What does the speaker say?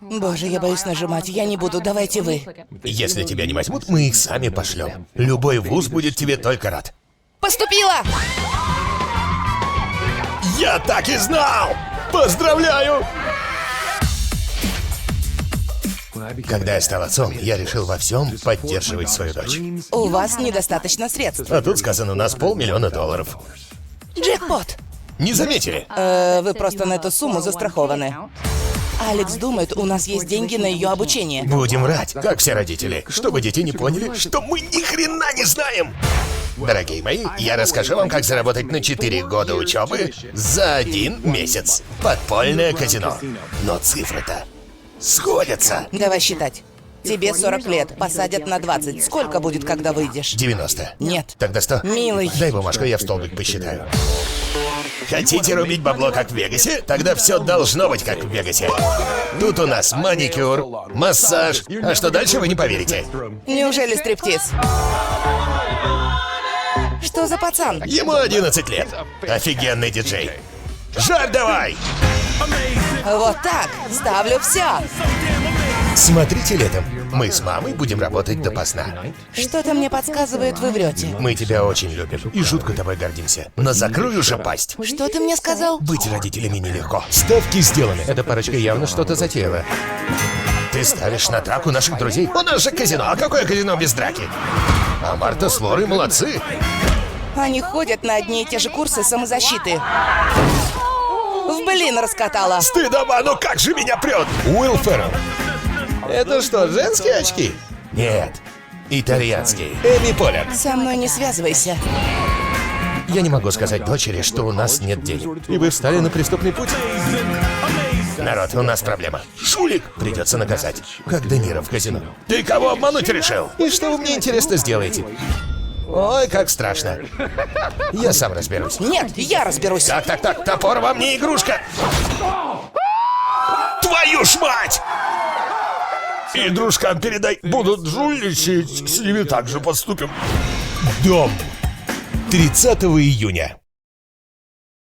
Боже, я боюсь нажимать. Я не буду, давайте вы. Если тебя не возьмут, мы их сами пошлем. Любой вуз будет тебе только рад. Поступила! Я так и знал! Поздравляю! Когда я стал отцом, я решил во всем поддерживать свою дочь. У вас недостаточно средств. А тут сказано, у нас $500 000. Джекпот! Не заметили? Вы просто на эту сумму застрахованы. Алекс думает, у нас есть деньги на ее обучение. Будем врать, как все родители, чтобы дети не поняли, что мы ни хрена не знаем. Дорогие мои, я расскажу вам, как заработать на 4 года учебы за 1 месяц. Подпольное казино. Но цифры-то сходятся. Давай считать. Тебе 40 лет, посадят на 20. Сколько будет, когда выйдешь? 90. Нет. Тогда 100. Милый. Дай бумажку, я в столбик посчитаю. Хотите рубить бабло, как в Вегасе? Тогда все должно быть, как в Вегасе. Тут у нас маникюр, массаж. А что дальше, вы не поверите. Неужели стриптиз? Что за пацан? Ему 11 лет. Офигенный диджей. Жарь давай! Вот так. Ставлю все. Смотрите летом. Мы с мамой будем работать допоздна. Что-то мне подсказывает, вы врете. Мы тебя очень любим и жутко тобой гордимся. Но закрой уже пасть. Что ты мне сказал? Быть родителями нелегко. Ставки сделаны. Эта парочка явно что-то затеяла. Ты ставишь на драку наших друзей? У нас же казино. А какое казино без драки? А Марта с Лорой молодцы. Они ходят на одни и те же курсы самозащиты. В блин раскатала. Стыдоба, ну как же меня прет! Уилл Феррелл. Это что, женские очки? Нет, итальянские. Эми Поляк. Со мной не связывайся. Я не могу сказать дочери, что у нас нет денег. И вы встали на преступный путь. Народ, у нас проблема. Шулик придется наказать. Как Де Ниро в казино. Ты кого обмануть решил? И что вы мне, интересно, сделаете? Ой, как страшно. Я сам разберусь. Нет, я разберусь. Так, топор вам не игрушка. Твою ж мать! И дружкам передай, будут жульничать, с ними так же поступим. Дом. 30 июня.